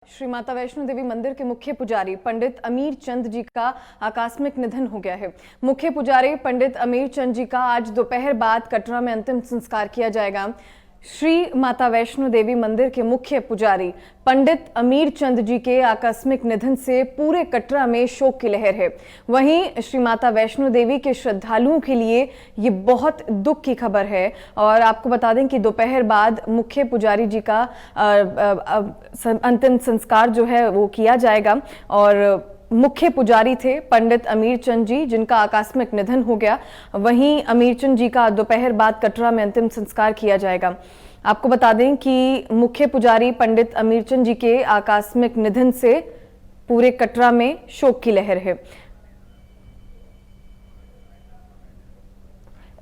श्री माता वैष्णो देवी मंदिर के मुख्य पुजारी पंडित अमीर चंद जी का आकस्मिक निधन हो गया है। मुख्य पुजारी पंडित अमीर चंद जी का आज दोपहर बाद कटरा में अंतिम संस्कार किया जाएगा। श्री माता वैष्णो देवी मंदिर के मुख्य पुजारी पंडित अमीर चंद जी के आकस्मिक निधन से पूरे कटरा में शोक की लहर है। वहीं श्री माता वैष्णो देवी के श्रद्धालुओं के लिए ये बहुत दुख की खबर है और आपको बता दें कि दोपहर बाद मुख्य पुजारी जी का अंतिम संस्कार जो है वो किया जाएगा और मुख्य पुजारी थे पंडित अमीर चंद जी जिनका आकस्मिक निधन हो गया। वहीं अमीर चंद जी का दोपहर बाद कटरा में अंतिम संस्कार किया जाएगा। आपको बता दें कि मुख्य पुजारी पंडित अमीर चंद जी के आकस्मिक निधन से पूरे कटरा में शोक की लहर है।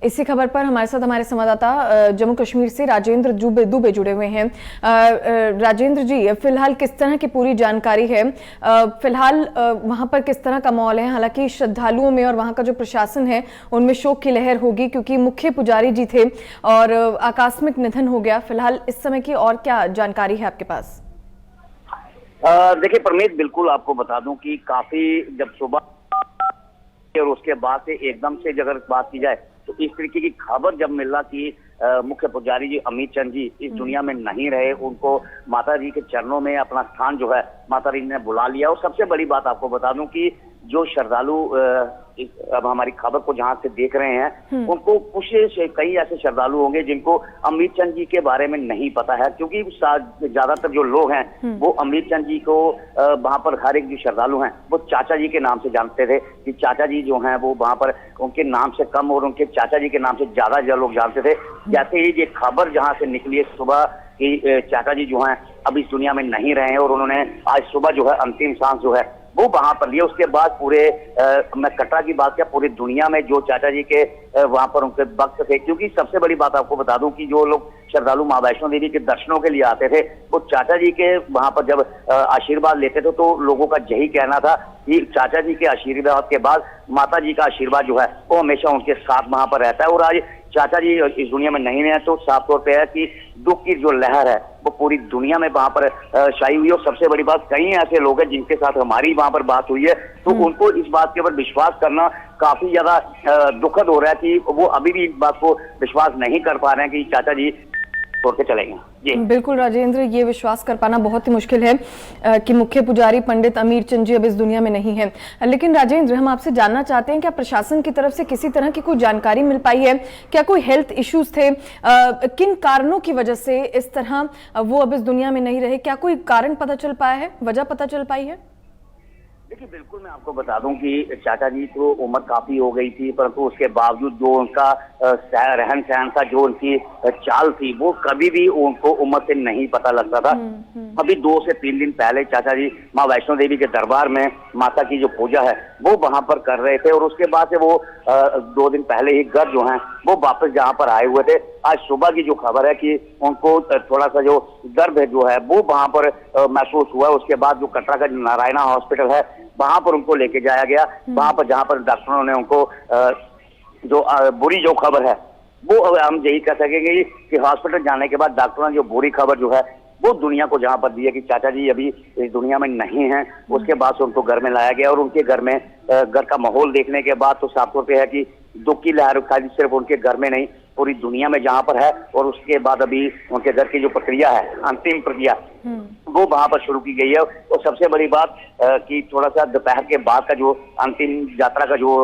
इसी खबर पर हमारे साथ हमारे संवाददाता जम्मू कश्मीर से राजेंद्र दुबे जुड़े हुए हैं। राजेंद्र जी, फिलहाल किस तरह की पूरी जानकारी है? फिलहाल वहां पर किस तरह का माहौल है? हालांकि श्रद्धालुओं में और वहां का जो प्रशासन है उनमें शोक की लहर होगी क्योंकि मुख्य पुजारी जी थे और आकस्मिक निधन हो गया। फिलहाल इस समय की और क्या जानकारी है आपके पास? देखिए परमीत, बिल्कुल आपको बता दूं कि काफी जब सुबह और उसके बाद से एकदम से अगर बात की जाए तो इस तरीके की खबर जब मिला कि मुख्य पुजारी जी अमीर चंद जी इस दुनिया में नहीं रहे, उनको माता जी के चरणों में अपना स्थान जो है माता जी ने बुला लिया। और सबसे बड़ी बात आपको बता दूं कि जो श्रद्धालु अब हमारी खबर को जहां से देख रहे हैं उनको कुछ कई ऐसे श्रद्धालु होंगे जिनको अमीर चंद जी के बारे में नहीं पता है, क्योंकि ज्यादातर जो लोग हैं वो अमीर चंद जी को वहां पर हर एक जो श्रद्धालु हैं वो चाचा जी के नाम से जानते थे कि चाचा जी जो हैं वो वहां पर उनके नाम से कम और उनके चाचा जी के नाम से ज्यादा लोग जानते थे। जैसे ही ये खबर जहां से निकली है सुबह कि चाचा जी जो हैं अब इस दुनिया में नहीं रहे हैं और उन्होंने आज सुबह जो है अंतिम सांस जो है वो वहां पर लिए, उसके बाद पूरे मैं कटरा की बात किया, पूरी दुनिया में जो चाचा जी के वहां पर उनके भक्त थे। क्योंकि सबसे बड़ी बात आपको बता दूं कि जो लोग श्रद्धालु मां वैष्णो देवी के दर्शनों के लिए आते थे वो चाचा जी के वहां पर जब आशीर्वाद लेते थे तो लोगों का यही कहना था कि चाचा जी के आशीर्वाद के बाद माता जी का आशीर्वाद जो है वो हमेशा उनके साथ वहां पर रहता है। और आज चाचा जी इस दुनिया में नहीं रहे तो साफ तौर पर है कि दुख की जो लहर है वो पूरी दुनिया में वहां पर छाई हुई है। और सबसे बड़ी बात, कई ऐसे लोग हैं जिनके साथ हमारी वहां पर बात हुई है तो उनको इस बात के ऊपर विश्वास करना काफी ज्यादा दुखद हो रहा है कि वो अभी भी इस बात को विश्वास नहीं कर पा रहे हैं कि चाचा जी छोड़ के चलेंगे। जी बिल्कुल राजेंद्र, ये विश्वास कर पाना बहुत ही मुश्किल है कि मुख्य पुजारी पंडित अमीर चंद जी अब इस दुनिया में नहीं है। लेकिन राजेंद्र, हम आपसे जानना चाहते हैं क्या प्रशासन की तरफ से किसी तरह की कोई जानकारी मिल पाई है? क्या कोई हेल्थ इश्यूज थे? किन कारणों की वजह से इस तरह वो अब इस दुनिया में नहीं रहे? क्या कोई कारण पता चल पाया है, वजह पता चल पाई है? देखिए बिल्कुल, मैं आपको बता दूं कि चाचा जी तो उम्र काफी हो गई थी, परंतु उसके बावजूद जो उनका रहन सहन था, जो उनकी चाल थी, वो कभी भी उनको उम्र से नहीं पता लगता था। अभी 2 से 3 दिन पहले चाचा जी माँ वैष्णो देवी के दरबार में माता की जो पूजा है वो वहां पर कर रहे थे और उसके बाद से वो 2 दिन पहले ही घर जो है वो वापस जहाँ पर आए हुए थे। आज सुबह की जो खबर है कि उनको थोड़ा सा जो दर्द जो है वो वहां पर महसूस हुआ। उसके बाद जो कटरा का नारायणा हॉस्पिटल है वहां पर उनको लेके जाया गया। वहां पर जहां पर डॉक्टरों ने उनको जो बुरी जो खबर है वो हम यही कह सकेंगे कि हॉस्पिटल जाने के बाद डॉक्टरों ने जो बुरी खबर जो है वो दुनिया को जहां पर दी है कि चाचा जी अभी इस दुनिया में नहीं हैं, उसके बाद से उनको घर में लाया गया। और उनके घर में घर का माहौल देखने के बाद तो साफ तौर पे है कि दुख की लहर खाली सिर्फ उनके घर में नहीं पूरी दुनिया में जहां पर है। और उसके बाद अभी उनके घर की जो प्रक्रिया है, अंतिम प्रक्रिया, वो वहां पर शुरू की गई है। और सबसे बड़ी बात कि थोड़ा सा दोपहर के बाद का जो अंतिम यात्रा का जो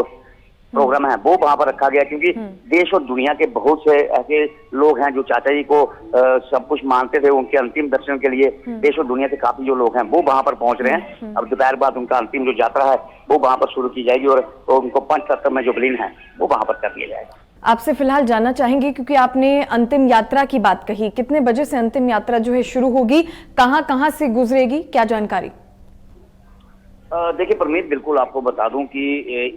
प्रोग्राम है वो वहां पर रखा गया, क्योंकि देश और दुनिया के बहुत से ऐसे लोग हैं जो चाचा जी को सब कुछ मानते थे। उनके अंतिम दर्शन के लिए देश और दुनिया से काफी जो लोग हैं वो वहां पर पहुंच रहे हैं। अब दोपहर बाद उनका अंतिम जो यात्रा है वो वहां पर शुरू की जाएगी और उनको पंचतत्व में जो विलीन है वो वहां पर कर लिया जाएगा। आपसे फिलहाल जानना चाहेंगे क्योंकि आपने अंतिम यात्रा की बात कही, कितने बजे से अंतिम यात्रा जो है शुरू होगी, कहां से गुजरेगी, क्या जानकारी? देखिए परमीत, बिल्कुल आपको बता दूं कि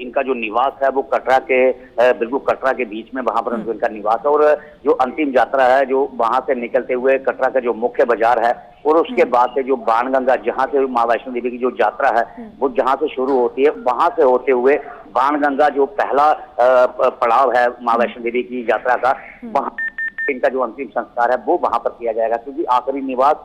इनका जो निवास है वो कटरा के बिल्कुल कटरा के बीच में वहां पर इनका निवास है। और जो अंतिम यात्रा है जो वहां से निकलते हुए कटरा का जो मुख्य बाजार है और उसके बाद से जो बाणगंगा जहां से मां वैष्णो देवी की जो यात्रा है वो जहां से शुरू होती है वहां से होते हुए बाणगंगा जो पहला पड़ाव है मां वैष्णो देवी की यात्रा का, वहां इनका जो अंतिम संस्कार है वो वहां पर किया जाएगा। क्योंकि आखिरी निवास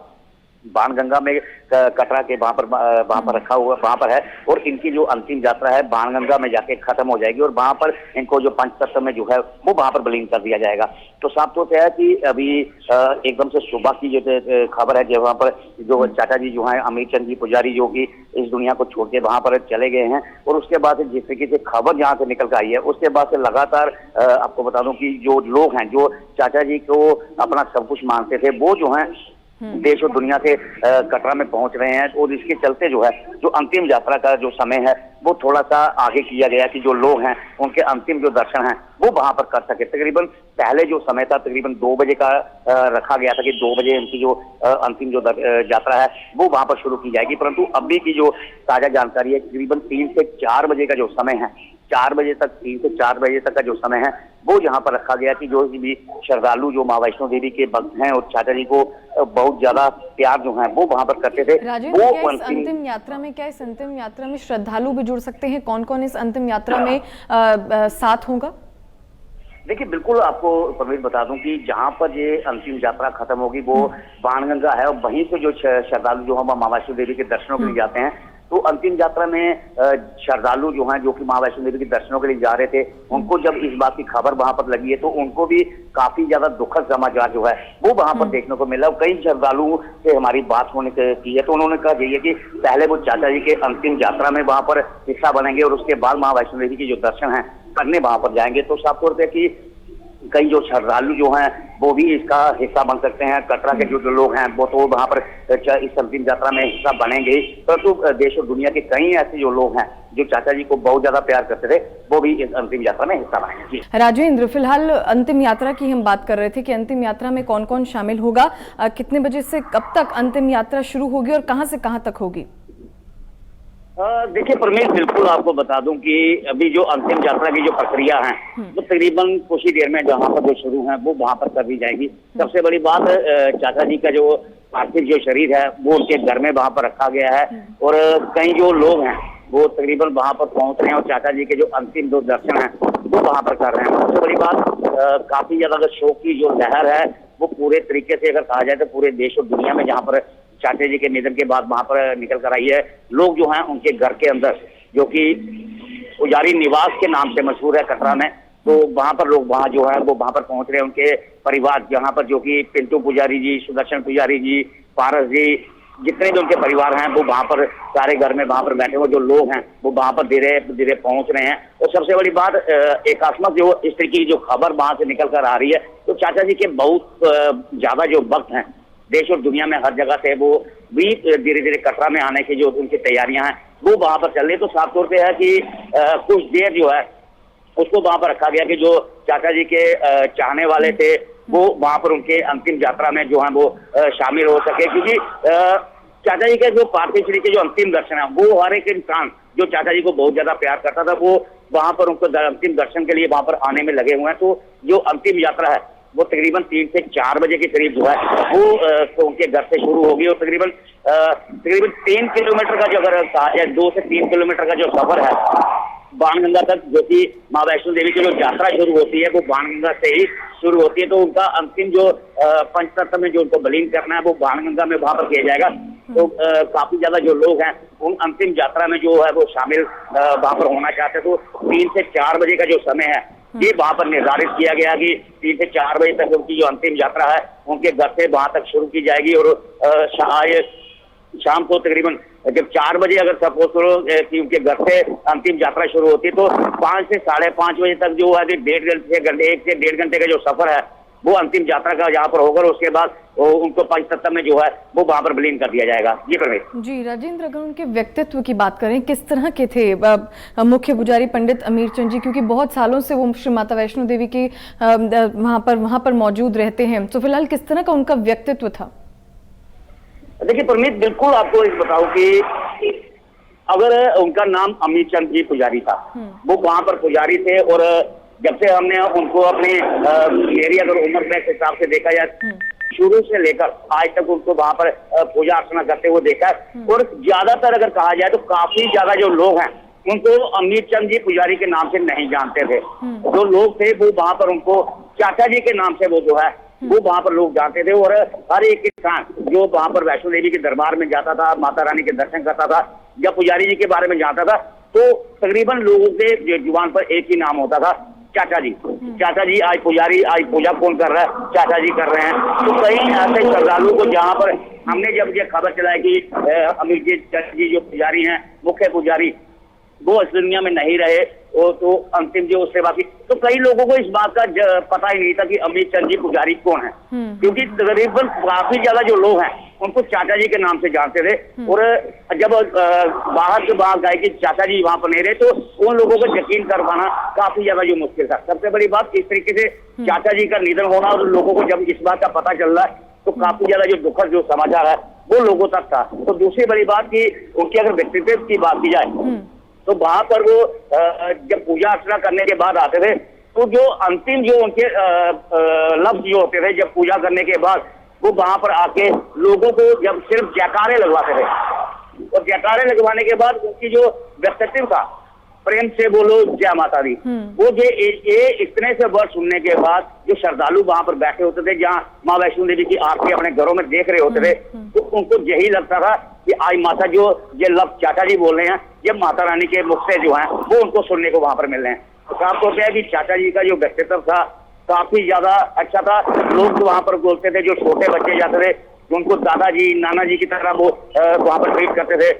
बाणगंगा में कटरा के वहां पर रखा हुआ वहां पर है, और इनकी जो अंतिम यात्रा है बाणगंगा में जाके खत्म हो जाएगी, और वहां पर इनको जो पंचतत्व में जो है वो वहां पर विलीन कर दिया जाएगा। तो साफ तौर से है कि अभी एकदम से सुबह की जो खबर है, जहाँ पर जो चाचा जी जो है अमीर चंद जी पुजारी जो कि इस दुनिया को छोड़ के वहां पर चले गए हैं, और उसके बाद जिस तरीके से खबर जहाँ से निकल कर आई है उसके बाद से लगातार आपको बता दूं कि जो लोग हैं जो चाचा जी को अपना सब कुछ मानते थे वो जो है देश और दुनिया से कटरा में पहुंच रहे हैं, और इसके चलते जो है जो अंतिम यात्रा का जो समय है वो थोड़ा सा आगे किया गया कि जो लोग हैं उनके अंतिम जो दर्शन हैं वो वहां पर कर सके। तकरीबन पहले जो समय था तकरीबन 2 बजे का रखा गया था कि 2 बजे इनकी जो अंतिम जो यात्रा है वो वहां पर शुरू की जाएगी, परंतु अभी की जो ताजा जानकारी है तकरीबन 3 से 4 बजे का जो समय है, 4 बजे तक 3 से 4 बजे तक का जो समय है वो यहाँ पर रखा गया कि जो भी श्रद्धालु जो माँ वैष्णो देवी के भक्त हैं और चाचा जी को बहुत ज्यादा प्यार जो है वो वहां पर करते थे। राजेंद्र, क्या इस अंतिम यात्रा में श्रद्धालु भी जुड़ सकते हैं? कौन कौन इस अंतिम यात्रा में साथ होगा? देखिए बिल्कुल आपको परवीन बता दूं कि जहां पर ये अंतिम यात्रा खत्म होगी वो बाणगंगा है, और वहीं से जो श्रद्धालु जो हम माँ वैष्णो देवी के दर्शनों के लिए जाते हैं, तो अंतिम यात्रा में श्रद्धालु जो हैं जो कि माँ वैष्णो देवी के दर्शनों के लिए जा रहे थे, उनको जब इस बात की खबर वहां पर लगी है तो उनको भी काफी ज्यादा दुखद समाचार जो है वो वहां पर देखने को मिला। कई श्रद्धालुओं से हमारी बात होने की है तो उन्होंने कहा यही है कि पहले वो चाचा जी के अंतिम यात्रा में वहां पर हिस्सा बनेंगे और उसके बाद माँ वैष्णो देवी के जो दर्शन है करने वहां पर जाएंगे। तो साफ तौर पर कि कई जो श्रद्धालु जो हैं वो भी इसका हिस्सा बन सकते हैं। कटरा के जो लोग हैं वो तो वहां पर इस अंतिम यात्रा में हिस्सा बनेंगे, परंतु देश और दुनिया के कई ऐसे जो लोग हैं जो चाचा जी को बहुत ज्यादा प्यार करते थे वो भी इस अंतिम यात्रा में हिस्सा बनेंगे। राजेंद्र, फिलहाल अंतिम यात्रा की हम बात कर रहे थे कि अंतिम यात्रा में कौन कौन शामिल होगा, कितने बजे से कब तक अंतिम यात्रा शुरू होगी और कहां से कहां तक होगी? देखिए परमेश, बिल्कुल आपको बता दूं कि अभी जो अंतिम यात्रा की जो प्रक्रिया है वो तकरीबन कुछ ही देर में जहां पर जो शुरू है वो वहां पर कर दी जाएगी। सबसे बड़ी बात चाचा जी का जो पार्थिव जो शरीर है वो उनके घर में वहां पर रखा गया है, और कई जो लोग हैं वो तकरीबन वहां पर पहुंच रहे हैं और चाचा जी के जो अंतिम दो दर्शन हैं वो वहां पर कर रहे हैं। सबसे बड़ी बात काफी ज्यादा शोक की जो लहर है वो पूरे तरीके से अगर कहा जाए तो पूरे देश और दुनिया में जहां पर चाचा जी के निधन के बाद वहां पर निकल कर आई है, लोग जो हैं उनके घर के अंदर जो कि पुजारी निवास के नाम से मशहूर है कटरा में, तो वहां पर लोग वहां जो है वो वहां पर पहुंच रहे हैं। उनके परिवार जहां पर जो कि पिंटू पुजारी जी, सुदर्शन पुजारी जी, पारस जी, जितने भी उनके परिवार हैं वो वहां पर सारे घर में वहां पर बैठे हुए जो लोग हैं वो वहां पर धीरे धीरे पहुंच रहे हैं। और सबसे बड़ी बात एकात्मक जो इस तरीके की जो खबर वहां से निकल कर आ रही है, तो चाचा जी के बहुत ज्यादा जो भक्त हैं देश और दुनिया में हर जगह से वो भी धीरे धीरे कटरा में आने की जो उनकी तैयारियां हैं वो वहां पर चल रही है। तो साफ तौर पे है कि कुछ देर जो है उसको वहां पर रखा गया कि जो चाचा जी के चाहने वाले थे वो वहां पर उनके अंतिम यात्रा में जो है वो शामिल हो सके, क्योंकि चाचा जी के जो पार्थिव शरीर के जो अंतिम दर्शन है वो हर एक इंसान जो चाचा जी को बहुत ज्यादा प्यार करता था वो वहां पर उनको अंतिम दर्शन के लिए वहां पर आने में लगे हुए हैं। तो जो अंतिम यात्रा है वो तकरीबन 3 से 4 बजे के करीब जो है वो तो उनके घर से शुरू होगी, और तकरीबन 3 किलोमीटर का जो अगर कहा जाए 2 से 3 किलोमीटर का जो सफर है बाणगंगा तक, जो कि माँ वैष्णो देवी की जो यात्रा शुरू होती है वो बाणगंगा से ही शुरू होती है। तो उनका अंतिम जो पंचतत्व में जो उनको विलीन करना है वो बाणगंगा में वहां पर किया जाएगा। तो काफी ज्यादा जो लोग हैं उन अंतिम यात्रा में जो है वो शामिल वहां पर होना चाहते हैं। तो 3 से 4 बजे का जो समय है ये वहां पर निर्धारित किया गया कि 3 से 4 बजे तक उनकी जो अंतिम यात्रा है उनके घर से वहां तक शुरू की जाएगी, और शाम को तकरीबन जब 4 बजे अगर सपोज करो कि उनके घर से अंतिम यात्रा शुरू होती है तो 5 से 5:30 बजे तक जो है 1 से 1.5 घंटे का जो सफर है वो अंतिम यात्रा का यहाँ पर होगा, उसके बाद उनको पंचतत्व में जो है वो वहां पर विलीन कर दिया जाएगा। जी परमेश। जी राजेंद्र, अगर उनके व्यक्तित्व की बात करें, किस तरह के थे मुख्य पुजारी पंडित अमीर चंद जी, क्योंकि बहुत सालों से वो श्री माता वैष्णो देवी की वहां पर मौजूद रहते हैं, तो फिलहाल किस तरह का उनका व्यक्तित्व था? देखिए परमीत, बिल्कुल आपको इस बताऊं कि अगर उनका नाम अमीर चंद जी पुजारी था, वो वहां पर पुजारी थे, और जब से हमने उनको अपने मेरी अगर उम्र के हिसाब से देखा जाए शुरू से लेकर आज तक उनको वहां पर पूजा अर्चना करते हुए देखा है, और ज्यादातर अगर कहा जाए तो काफी ज्यादा जो लोग हैं उनको अमीर चंद जी पुजारी के नाम से नहीं जानते थे। जो लोग थे वो वहां पर उनको चाचा जी के नाम से वो जो है वो वहाँ पर लोग जाते थे। और हर एक इंसान जो वहाँ पर वैष्णो देवी के दरबार में जाता था, माता रानी के दर्शन करता था या पुजारी जी के बारे में जानता था, तो तकरीबन लोगों के जुबान पर एक ही नाम होता था, चाचा जी। चाचा जी आज पुजारी, आज पूजा कौन कर रहा है, चाचा जी कर रहे हैं। तो कई ऐसे श्रद्धालु को जहाँ पर हमने जब ये खबर चलाई कि अमीर जी चाचा जी जो पुजारी हैं, मुख्य पुजारी, वो इस दुनिया में नहीं रहे, वो तो अंतिम जो सेवा की, तो कई लोगों को इस बात का पता ही नहीं था कि अमीर चंद जी पुजारी कौन है। क्योंकि तकरीबन काफी ज्यादा जो लोग हैं उनको चाचा जी के नाम से जानते थे। और जब बाहर से बाहर गए कि चाचा जी वहां पर नहीं रहे, तो उन लोगों को यकीन कर पाना काफी ज्यादा जो मुश्किल था। सबसे बड़ी बात इस तरीके से चाचा जी का निधन होना, और लोगों को जब इस बात का पता चल रहा है तो काफी ज्यादा जो दुखद जो समाचार है वो लोगों तक था। तो दूसरी बड़ी बात की उनकी अगर व्यक्तित्व की बात की जाए तो वहां पर वो जब पूजा अर्चना करने के बाद आते थे, तो जो अंतिम जो उनके लफ्ज जो होते थे जब पूजा करने के बाद, वो वहां पर आके लोगों को जब सिर्फ जयकारे लगवाते थे, और जयकारे लगवाने के बाद उनकी जो व्यक्तित्व था, प्रेम से बोलो जय माता दी, वो ये इतने से वर्ड सुनने के बाद जो श्रद्धालु वहां पर बैठे होते थे, जहाँ माँ वैष्णो देवी की आरती अपने घरों में देख रहे होते थे, तो उनको यही लगता था कि आज माता जो ये लफ्ज चाचा जी बोल रहे हैं, ये माता रानी के मुख से जो है वो उनको सुनने को वहां पर मिल रहे हैं। तो साफ तौर पर कि चाचा जी का जो व्यक्तित्व था काफी ज्यादा अच्छा था। लोग वहां पर बोलते थे, जो छोटे बच्चे जाते थे उनको दादाजी नाना जी की तरह वो वहां पर ट्रीट करते थे।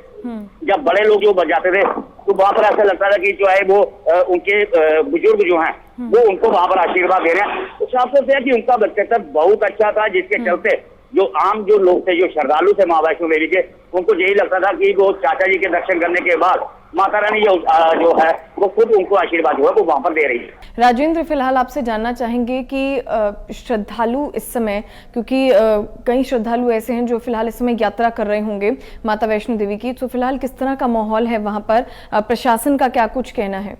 जब बड़े लोग जो बजाते थे तो वहां पर ऐसा लगता था कि जो है वो उनके बुजुर्ग जो हैं वो उनको वहां पर आशीर्वाद दे रहे हैं। तो साफ तौर पर कि उनका व्यक्तित्व बहुत अच्छा था, जिसके चलते जो आम जो लोग थे, जो श्रद्धालु थे माँ वैष्णो देवी के, उनको यही लगता था कि वो चाचा जी के दर्शन करने के बाद माता रानी जो है वो खुद उनको आशीर्वाद जो है वो वहां पर दे रही है। राजेंद्र, फिलहाल आपसे जानना चाहेंगे कि श्रद्धालु इस समय, क्योंकि कई श्रद्धालु ऐसे हैं जो फिलहाल इस समय यात्रा कर रहे होंगे माता वैष्णो देवी की, तो फिलहाल किस तरह का माहौल है वहां पर, प्रशासन का क्या कुछ कहना है?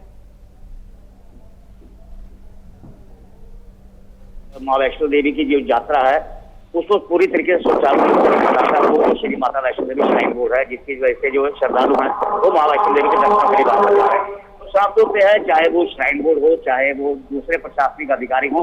माँ वैष्णो देवी की जो यात्रा है उसको पूरी तरीके से सुचारू वो श्री माता वैष्णो देवी श्राइन बोर्ड है, जिसकी वजह से जो श्रद्धालु हैं वो माँ वैष्णो देवी के दर्शन के लिए बात कर रहे हैं। तो साफ तौर पे है, चाहे वो श्राइन बोर्ड हो, चाहे वो दूसरे प्रशासनिक अधिकारी हो,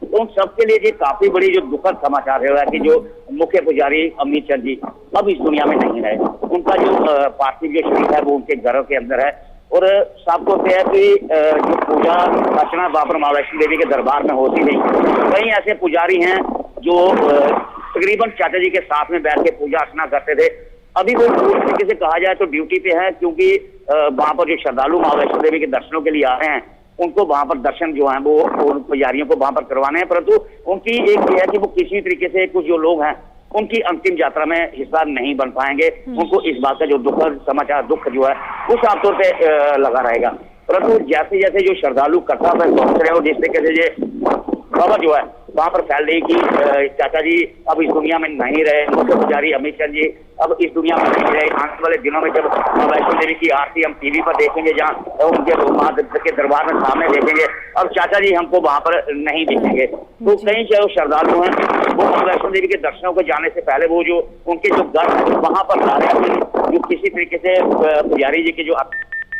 तो उन सबके लिए ये काफी बड़ी जो दुखद समाचार है कि जो मुख्य पुजारी अमीर चंद जी अब इस दुनिया में नहीं रहे। उनका जो पार्थिव जो शरीर है वो उनके घरों के अंदर है। और साफ तौर पे है कि जो पूजा अर्चना बाबर माँ वैष्णो देवी के दरबार में होती नहीं, कई ऐसे पुजारी हैं जो तकरीबन चाचा जी के साथ में बैठ के पूजा अर्चना करते थे। अभी वो पूरी तरीके से कहा जाए तो ड्यूटी पे है, क्योंकि वहां पर जो श्रद्धालु माँ वैष्णो देवी के दर्शनों के लिए आ रहे हैं उनको वहां पर दर्शन जो है वो पुजारियों को वहां पर करवाने हैं। परंतु उनकी एक ये है कि वो किसी तरीके से कुछ जो लोग हैं उनकी अंतिम यात्रा में हिस्सा नहीं बन पाएंगे। उनको इस बात का जो दुखद समाचार, दुख जो है वो साफ तौर पे लगा रहेगा। परंतु जैसे जैसे जो श्रद्धालु कटरा पर पहुंच रहे हो, जिस तरीके से ये खबर जो है वहां पर फैल रही कि चाचा जी अब इस दुनिया में नहीं रहे, मुख्य पुजारी अमित चंद जी अब इस दुनिया में नहीं रहे। आने वाले दिनों में जब वैष्णो देवी की आरती हम टीवी पर देखेंगे, जहाँ उनके माँ के दरबार में सामने देखेंगे, अब चाचा जी हमको वहां पर नहीं दिखेंगे। तो कई जो श्रद्धालु हैं वो वैष्णो देवी के दर्शनों को जाने से पहले वो जो उनके जो घर है वहां पर ला रहे हैं, जो किसी तरीके से पुजारी जी की जो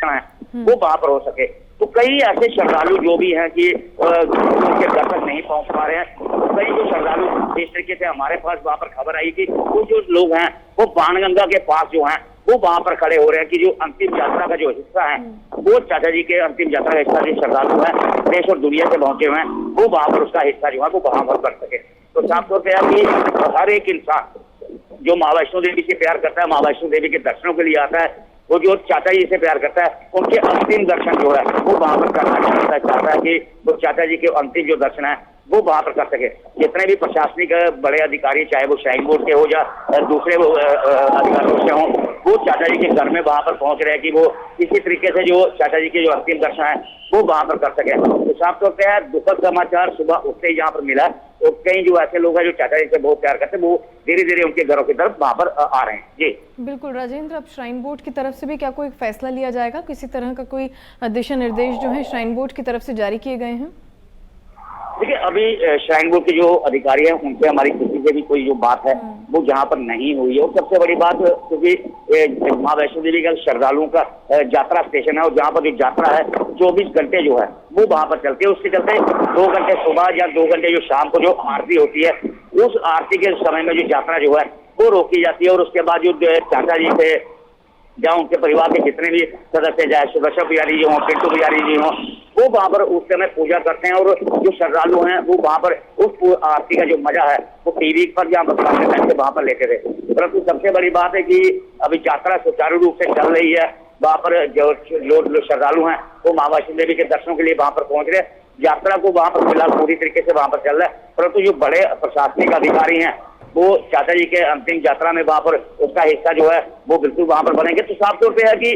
है वो वहां पर हो सके। तो कई ऐसे श्रद्धालु जो भी हैं कि उनके घर तक नहीं पहुंच पा रहे हैं। तो कई जो श्रद्धालु इस तरीके से हमारे पास वहां पर खबर आई कि वो जो लोग हैं वो बाणगंगा के पास जो हैं वो वहां पर खड़े हो रहे हैं कि जो अंतिम यात्रा का जो हिस्सा है वो चाचा जी के अंतिम यात्रा का हिस्सा जो श्रद्धालु है देश और दुनिया से पहुंचे हुए हैं वो वहां पर उसका हिस्सा जो है वो वहां पर कर सके। तो साफ तौर पर है कि हर एक इंसान जो माँ वैष्णो देवी से प्यार करता है, माँ वैष्णो देवी के दर्शनों के लिए आता है, वो जो चाचा जी से प्यार करता है उनके अंतिम दर्शन जो है वो वहां पर करना चाहता है कि वो चाचा जी के अंतिम जो दर्शन है वो वहां पर कर सके। जितने भी प्रशासनिक बड़े अधिकारी, चाहे वो श्राइन बोर्ड के हो या दूसरे अधिकारियों से हों, वो चाचा जी के घर में वहां पर पहुंच रहे हैं कि वो किसी तरीके से जो चाचा जी के जो अंतिम दर्शन है वो वहां पर कर सके। तो साफ तौर पर दुखद समाचार सुबह उठते ही यहाँ पर मिला। तो कई जो ऐसे लोग हैं जो चाचा जी से बहुत प्यार करते हैं वो धीरे धीरे उनके घरों की तरफ वहां पर आ रहे हैं। जी बिल्कुल राजेंद्र, अब श्राइन बोर्ड की तरफ से भी क्या कोई फैसला लिया जाएगा? किसी तरह का कोई दिशा निर्देश जो है श्राइन बोर्ड की तरफ से जारी किए गए हैं? देखिए, अभी श्राइन बोर्ड के जो अधिकारी हैं उनसे हमारी किसी से भी कोई जो बात है वो जहाँ पर नहीं हुई है। और सबसे बड़ी बात, क्योंकि माँ वैष्णो देवी का श्रद्धालुओं का यात्रा स्टेशन है, और जहाँ पर जो यात्रा है 24 घंटे जो है वो वहाँ पर चलती है। उसके चलते 2 घंटे सुबह या 2 घंटे जो शाम को जो आरती होती है, उस आरती के समय में जो यात्रा जो है वो रोकी जाती है। और उसके बाद जो चाचा जी थे या उनके परिवार के जितने भी सदस्य, चाहे सुदर्शन पुजारी जी हों, पिंटू पुजारी जी हों, वो वहाँ पर उस समय पूजा करते हैं। और जो श्रद्धालु हैं वो वहाँ पर उस आरती का जो मजा है वो टीवी पर या सामने बैठ के वहाँ पर लेते थे। परंतु सबसे बड़ी बात है कि अभी यात्रा सुचारू रूप से चल रही है। वहाँ पर जो श्रद्धालु हैं वो माँ वैष्णो देवी के दर्शनों के लिए वहाँ पर पहुंच रहे हैं। यात्रा को वहाँ पर फिलहाल पूरी तरीके से वहाँ पर चल रहा है। परंतु जो बड़े प्रशासनिक अधिकारी हैं वो चाचा जी के अंतिम यात्रा में वहाँ पर उसका हिस्सा जो है वो बिल्कुल वहाँ पर बनेंगे। तो साफ तौर पे है कि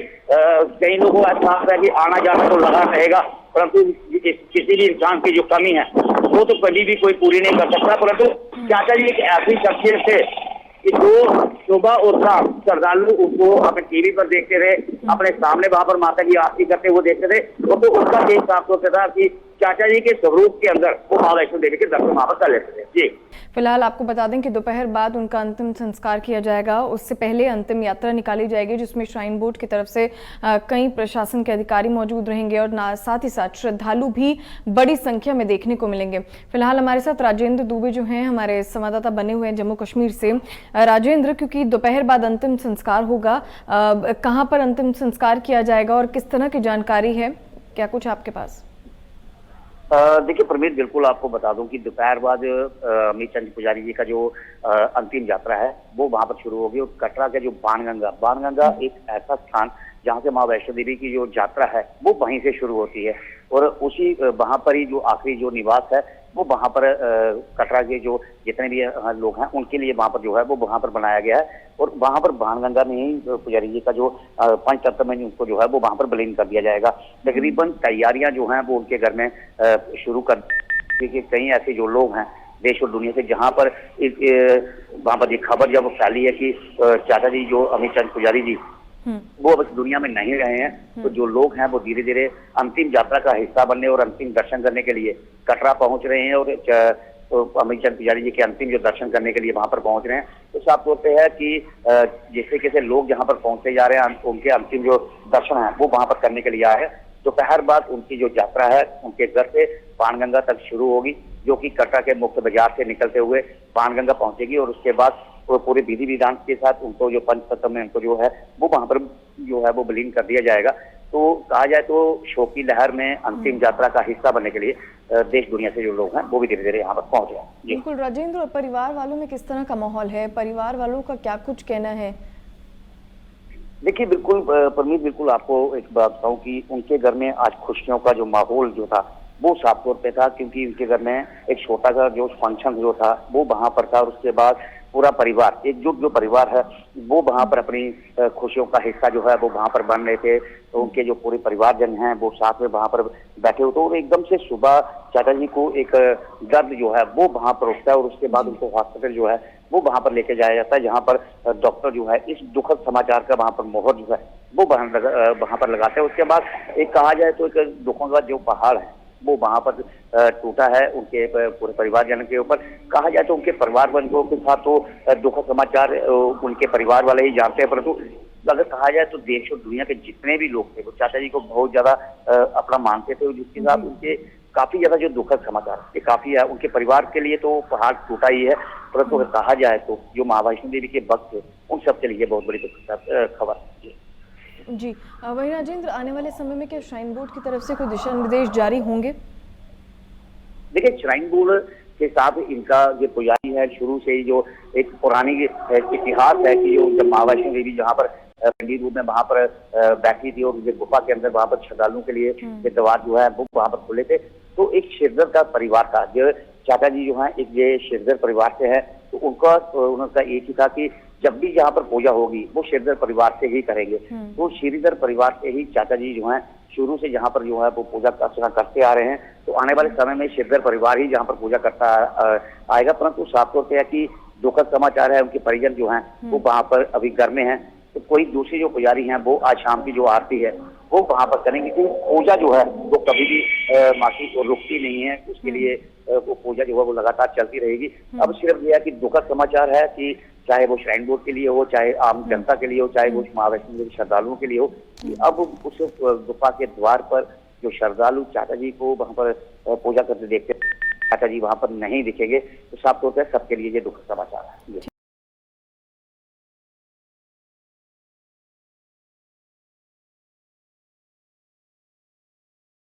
कई लोगों को ऐसा है कि आना जाना तो लगा रहेगा, परंतु किसी भी इंसान की जो कमी है वो तो कभी भी कोई पूरी नहीं कर सकता। परंतु चाचा जी एक ऐसी शख्सियत थे कि जो सुबह और शाम श्रद्धालु उनको अपने टीवी पर देखते रहे, अपने सामने वहां पर माता की आरती करते हुए देखते थे। तो उनका एक साफ तौर था कि चाचा जी के स्वरूप के अंदर वो माँ वैष्णो देवी के दर्शन वहां पर कर लेते थे। जी फिलहाल आपको बता दें कि दोपहर बाद उनका अंतिम संस्कार किया जाएगा। उससे पहले अंतिम यात्रा निकाली जाएगी, जिसमें श्राइन बोर्ड की तरफ से कई प्रशासन के अधिकारी मौजूद रहेंगे और साथ ही साथ श्रद्धालु भी बड़ी संख्या में देखने को मिलेंगे। फिलहाल हमारे साथ राजेंद्र दुबे जो हैं, हमारे संवाददाता बने हुए हैं जम्मू कश्मीर से। राजेंद्र, क्योंकि दोपहर बाद अंतिम संस्कार होगा, कहाँ पर अंतिम संस्कार किया जाएगा और किस तरह की जानकारी है, क्या कुछ आपके पास? देखिए परमीत, बिल्कुल आपको बता दूं कि दोपहर बाद अमित चंद पुजारी जी का जो अंतिम यात्रा है वो वहां पर शुरू होगी। और कटरा के जो बाणगंगा एक ऐसा स्थान जहां से माँ वैष्णो देवी की जो यात्रा है वो वहीं से शुरू होती है। और उसी वहां पर ही जो आखिरी जो निवास है वो वहां पर कटरा के जो जितने भी लोग हैं उनके लिए वहां पर जो है वो वहां पर बनाया गया है। और वहां पर बाणगंगा में ही पुजारी जी का जो पंचतत्व में उनको जो है वो वहां पर विलीन कर दिया जाएगा। तकरीबन तैयारियां जो हैं वो उनके घर में शुरू कर, क्योंकि कई ऐसे जो लोग हैं देश और दुनिया से जहां पर वहां पर ये खबर जब फैली है कि चाचा जी जो अमित चंद पुजारी जी वो अब दुनिया में नहीं रहे हैं, तो जो लोग हैं वो धीरे धीरे अंतिम यात्रा का हिस्सा बनने और अंतिम दर्शन करने के लिए कटरा पहुंच रहे हैं। और अमित चंद पुजारी जी के अंतिम जो दर्शन करने के लिए वहां पर पहुंच रहे हैं। तो साफ तौर पे है कि जैसे कैसे लोग जहां पर पहुंचते जा रहे हैं, उनके अंतिम जो दर्शन है वो वहां पर करने के लिए आए हैं। दोपहर बाद उनकी जो यात्रा है उनके घर से बाणगंगा तक शुरू होगी, जो कि कटरा के मुख्य बाजार से निकलते हुए बाणगंगा पहुंचेगी। और उसके बाद वो पूरे विधि विधान के साथ उनको जो पंचतत्व में उनको जो है वो वहां पर जो है वो विलीन कर दिया जाएगा। तो कहा जाए तो शोक की लहर में अंतिम यात्रा का हिस्सा बनने के लिए देश दुनिया से जो लोग हैं वो भी धीरे धीरे यहाँ पर पहुंच रहे हैं। बिल्कुल राजेंद्र, और परिवार वालों में किस तरह का माहौल है, परिवार वालों का क्या कुछ कहना है? देखिए बिल्कुल परमीत, बिल्कुल आपको एक बात बताऊं कि उनके घर में आज खुशियों का जो माहौल जो था वो साफ तौर पे था, क्योंकि उनके घर में एक छोटा सा जो फंक्शन जो था वो वहां पर था। और उसके बाद पूरा परिवार, एकजुट जो परिवार है वो वहां पर अपनी खुशियों का हिस्सा जो है वो वहां पर बन रहे थे। तो उनके जो पूरे परिवारजन हैं वो साथ में वहां पर बैठे होते। और एकदम से सुबह चाचा जी को एक दर्द जो है वो वहां पर उठता है और उसके बाद उनको हॉस्पिटल जो है वो वहां पर लेके जाया जाता है, जहां पर डॉक्टर जो है इस दुखद समाचार का वहां पर मोहर जो है वो वहां पर लगाते हैं। उसके बाद एक कहा जाए तो एक दुखों का जो पहाड़ है वो वहां पर टूटा है उनके पूरे परिवारजन के ऊपर। कहा जाए तो उनके परिवार वर्गों के साथ तो दुखद समाचार उनके परिवार वाले ही जानते हैं, परंतु अगर कहा जाए तो देश और दुनिया के जितने भी लोग थे वो चाचा जी को बहुत ज्यादा अपना मानते थे। जिसके साथ उनके काफी ज्यादा जो दुखद समाचार ये काफी है उनके परिवार के लिए तो पहाड़ टूटा ही है, परंतु अगर कहा जाए तो जो माँ वैष्णो देवी के भक्त थे उन सबके लिए बहुत बड़ी खबर है। जी वही राजेंद्र, आने वाले समय में क्या श्राइन बोर्ड की तरफ से कोई दिशा निर्देश जारी होंगे? देखिए श्राइन बोर्ड के साथ इनका जो पुजारी है शुरू से ही जो एक पुरानी इतिहास है कि जो जब माँ वैष्णो देवी जहाँ पर पंडित रूप में वहां पर बैठी थी और गुफा के अंदर वहां पर श्रद्धालुओं के लिए द्वार जो है वो वहां पर खुले थे। तो एक शिरदर का परिवार था, जो चाचा जी जो है एक ये शिरदर परिवार से है। तो उनका एक ही था कि जब भी यहाँ पर पूजा होगी वो श्रीधर परिवार से ही करेंगे। तो श्रीधर परिवार से ही चाचा जी जो है शुरू से यहाँ पर जो है वो पूजा अर्चना करते आ रहे हैं। तो आने वाले समय में श्रीधर परिवार ही जहाँ पर पूजा करता आएगा। परंतु साफ तौर पर है कि दुखद समाचार है, उनके परिजन जो हैं वो वहाँ पर अभी घर में हैं। तो कोई दूसरी जो पुजारी हैं वो आज शाम की जो आरती है वो वहाँ पर करेंगे, क्योंकि पूजा जो है वो कभी भी माँ की रुकती नहीं है। उसके लिए वो पूजा जो है वो लगातार चलती रहेगी। अब सिर्फ यह है कि दुखद समाचार है कि चाहे वो श्राइन बोर्ड के लिए हो, चाहे आम जनता के लिए हो, चाहे वो माँ वैष्णो देवी श्रद्धालुओं के लिए हो। अब उस गुफा के द्वार पर जो श्रद्धालु चाचा जी को वहां पर पूजा करते देखते, चाचा जी वहां पर नहीं दिखेंगे, तो साफ तौर पर सबके लिए ये दुखद समाचार है।